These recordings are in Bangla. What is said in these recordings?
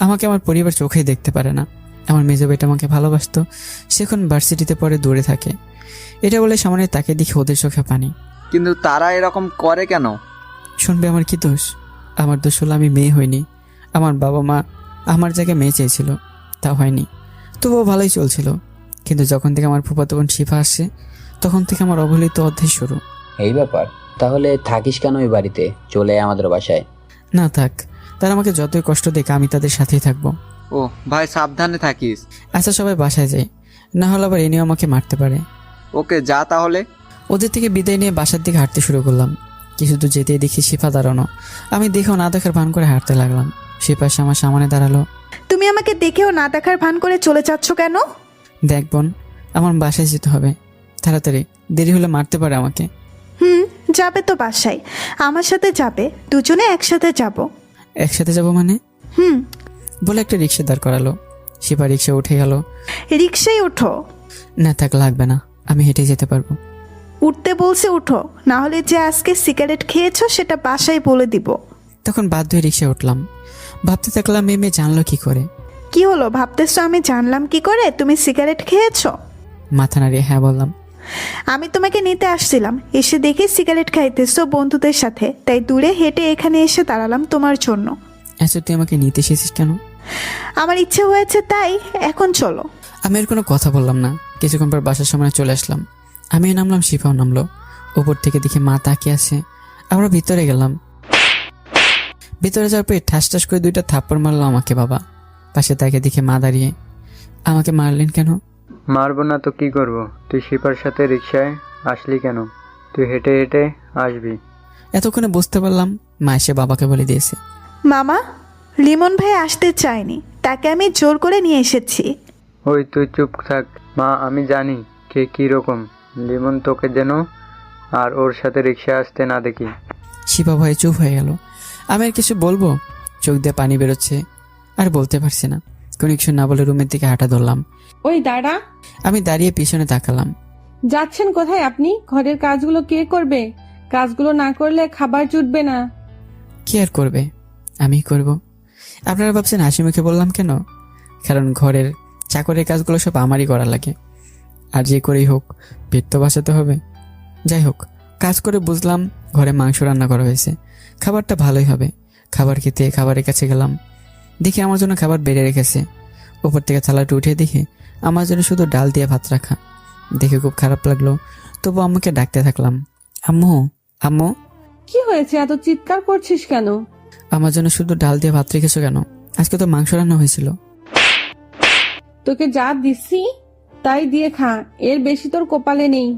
আমাকে আমার পরিবার চোখেই দেখতে পারে না। আমার মেজো ভাইটা আমাকে ভালোবাসতো, সে এখন ভার্সিটিতে পড়ে দূরে থাকে। এটা বলে সামনে তাকে দেখে ওদের চোখে পানি। কিন্তু তারা এরকম করে কেন? শুনবে আমার কি দোষ? আমার দোষ হলো আমি মেয়ে হইনি। আমার বাবা মা আমার জায়গায় মেয়ে চেয়েছিল, তা হয়নি। তবুও ভালোই চলছিল। কিন্তু যখন থেকে আমার ফুফাতো বোন শিফা আসছে, তখন থেকে আমার অবহেলিত অধ্যায় শুরু। এই ব্যাপার, তাহলে থাকিস কেন ওই বাড়িতে? চলে আয় আমাদের বাসায়। না থাক, তারা আমাকে যতই কষ্ট দেখ আমি তাদের সাথেই থাকবো। ও ভাই, সাবধানে থাকিস। আচ্ছা সবাই বাসায় যাই, না হলে আবার এনেও আমাকে মারতে পারে। ওকে, যা তাহলে। ওদের থেকে বিদায় নিয়ে বাসার দিকে হাঁটতে শুরু করলাম। কিছু দূর যেতেই দেখি শিফা দাঁড়ানো। আমি দেখেও না দেখার ভান করে হাঁটতে লাগলাম। শিফা এসে আমার সামনে দাঁড়ালো। তুমি আমাকে দেখেও না দেখার ভান করে চলে যাচ্ছ কেন? দেখ বোন, আমার বাসায় যেতে হবে তাড়াতাড়ি, দেরি হলে মারতে পারে আমাকে। যাবে তো বাসায়, আমার সাথে যাবে, দুজনে একসাথে যাব। একসাথে যাব মানে? হুম। বলে একটা রিক্সা দাঁড় করালো। শিফা রিক্সা উঠে গেল। রিক্সায় উঠো। না থাক, লাগবে না, আমি হেঁটে যেতে পারবো। উঠতে বলছে উঠো, না হলে যে আজকে সিগারেট খেয়েছো সেটা বাসায় বলে দিব। তখন বাধ্য হয়ে রিক্সায় উঠলাম। ভাবতে থাকলাম মেয়ে জানলো কি করে। কি হলো ভাবতেছো আমি জানলাম কি করে তুমি সিগারেট খেয়েছো? মাথা নাড়িয়ে হ্যাঁ বললাম। আমি তোমাকে নিতে আসছিলাম, এসে দেখে সিগারেট খাইতেছো বন্ধুদের সাথে, তাই দূরে হেঁটে এখানে এসে দাঁড়ালাম তোমার জন্য। আচ্ছা তুই আমাকে নিতে এসেছিস কেন? আমার ইচ্ছে হয়েছে তাই, এখন চলো। আমি আর কোনো কথা বললাম না। কিছুক্ষণ পর বাসার সামনে চলে আসলাম। আমিও নামলাম, শিফাও নামলো। উপর থেকে দেখি মা তাকিয়ে আছে। আমরা ভিতরে গেলাম। ভিতরে যাওয়ার পরে ঠাস ঠাস করে 2টা থাপ্পড় মারলো আমাকে বাবা। পাশে তাকে দেখে মা দাঁড়িয়ে। আমাকে মারলেন কেন? মারবো না তো কি করব? তুই শিপার সাথে রিক্সায় আসলি কেন? তুই হেঁটে হেঁটে আসবি। এতক্ষণে বুঝতে পারলাম মা এসে বাবাকে বলে দিয়েছে। মামা, লিমন ভাই আসতে চায়নি, তাকে আমি জোর করে নিয়ে এসেছি। ওই তুই চুপ থাক মা, আমি জানি কে কি রকম। লিমন তোকে যেন আর ওর সাথে রিক্সায় আসতে না দেখি। শিফা ভয়ে চুপ হয়ে গেল। আমি আর কিছু বলবো, চোখ দিয়ে পানি বেরোচ্ছে, আর বলতে পারছি না। কোনো কিছু না বলে রুমের দিকে হাঁটা ধরলাম। ওই দাঁড়া, আমি দাঁড়িয়ে পিছনে তাকালাম। যাচ্ছেন কোথায় আপনি? ঘরের কাজগুলো কে করবে? কাজগুলো না করলে খাবার জুটবে না। কি আর করবে, আমিই করব। আপনারা ভাবছেন হাসি মুখে বললাম কেন? কারণ ঘরের চাকরের কাজগুলো সব আমারই করা লাগে। আর যে করেই হোক পেট তো বাঁচাতে হবে। যাই হোক, কাজ করে বুঝলাম ঘরে মাংস রান্না করা হয়েছে, খাবারটা ভালোই হবে। খাবার খেতে খাবারের কাছে গেলাম। দেখি আমার জন্য খাবার বেড়ে রেখেছে। উপর থেকে থালাটা উঠে দেখি আমার জন্য শুধু ডাল দিয়ে ভাত রাখা। দেখে খুব খারাপ লাগলো, তবু আম্মুকে ডাকতে থাকলাম। আম্মু, আম্মু। কি হয়েছে, এত চিৎকার করছিস কেন? আমার জন্য শুধু ডাল দিয়ে ভাত রেখেছো কেন? আজকে তো মাংস রান্না হয়েছিল। তোকে যা দিচ্ছি তাই দিয়ে খা, এর বেশি তোর কপালে নেই।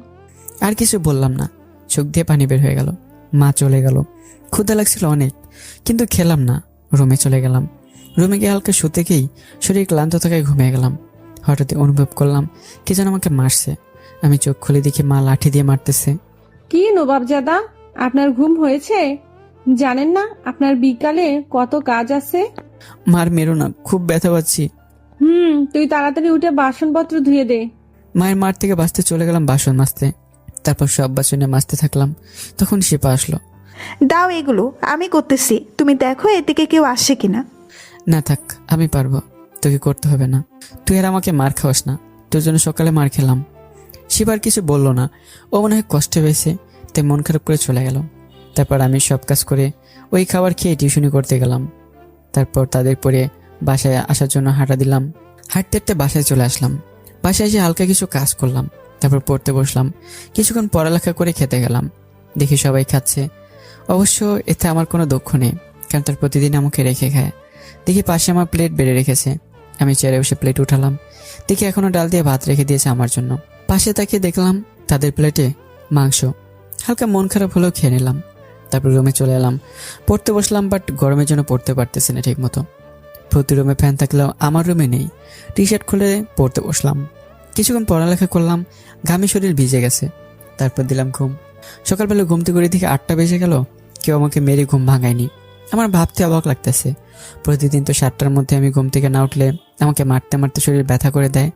আর কিছু বললাম না, চোখ দিয়ে পানি বের হয়ে গেল। মা চলে গেল। ক্ষুধা লাগছিল অনেক, কিন্তু খেলাম না। রুমে চলে গেলাম। রুমে গিয়ে হালকা শুতে গিয়েই শরীর ক্লান্ত থাকায় ঘুমিয়ে গেলাম। হঠাৎ অনুভব করলাম কি যেন আমাকে মারছে। আমি চোখ খুলে দেখি মা লাঠি দিয়ে মারতেছে। কি নবাবজাদা, আপনার ঘুম হয়েছে? জানেন না আপনার বিকালে কত কাজ আছে? মার মেরো না, খুব ব্যথা পাচ্ছি। তুই তাড়াতাড়ি উঠে বাসনপত্র ধুয়ে দে। মায়ের মার থেকে বাঁচতে চলে গেলাম বাসন মাজতে। তারপর সব বাসনে মাজতে থাকলাম। তখন শিপা আসলো। দাও এগুলো, আমি করতেছি, তুমি দেখো এদিকে কেউ আসে কিনা। না থাক, আমি পারবো, তোকে করতে হবে না। তুই আর আমাকে মার খাওয়াস না, তোর জন্য সকালে মার খেলাম। শিবার কিছু বললো না, ও মনে হয় কষ্ট পেয়েছে, তাই মন খারাপ করে চলে গেল। তারপর আমি সব কাজ করে ওই খাবার খেয়ে টিউশনি করতে গেলাম। তারপর তাদের পরে বাসায় আসার জন্য হাঁটা দিলাম। হাঁটতে হাঁটতে বাসায় চলে আসলাম। বাসায় এসে হালকা কিছু কাজ করলাম, তারপর পড়তে বসলাম। কিছুক্ষণ পড়ালেখা করে খেতে গেলাম। দেখি সবাই খাচ্ছে। অবশ্য এতে আমার কোনো দুঃখ নেই, কারণ তার প্রতিদিন আমাকে রেখে খায়। দেখি পাশে আমার প্লেট বেড়ে রেখেছে। আমি চেয়ারে বসে প্লেট উঠালাম। দেখি এখনো ডাল দিয়ে ভাত রেখে দিয়েছে আমার জন্য। পাশে তাকিয়ে দেখলাম তাদের প্লেটে মাংস। হালকা মন খারাপ হলেও খেয়ে নিলাম। তারপর রুমে চলে এলাম। পড়তে বসলাম, বাট গরমের জন্য পড়তে পারতেছি না ঠিক মতো। প্রতি রুমে ফ্যান থাকলেও আমার রুমে নেই। টি শার্ট খুলে পড়তে বসলাম। কিছুক্ষণ পড়ালেখা করলাম, ঘামে শরীর ভিজে গেছে। তারপর দিলাম ঘুম। সকালবেলা ঘুমতে করে দেখি 8টা বেজে গেল, কেউ আমাকে মেরে ঘুম ভাঙায়নি। আমার ভাবতে অবাক লাগতেছে, প্রতিদিন তো 7টার মধ্যে আমি ঘুম থেকে না উঠলে আমাকে মারতে মারতে শরীর ব্যথা করে দেয়।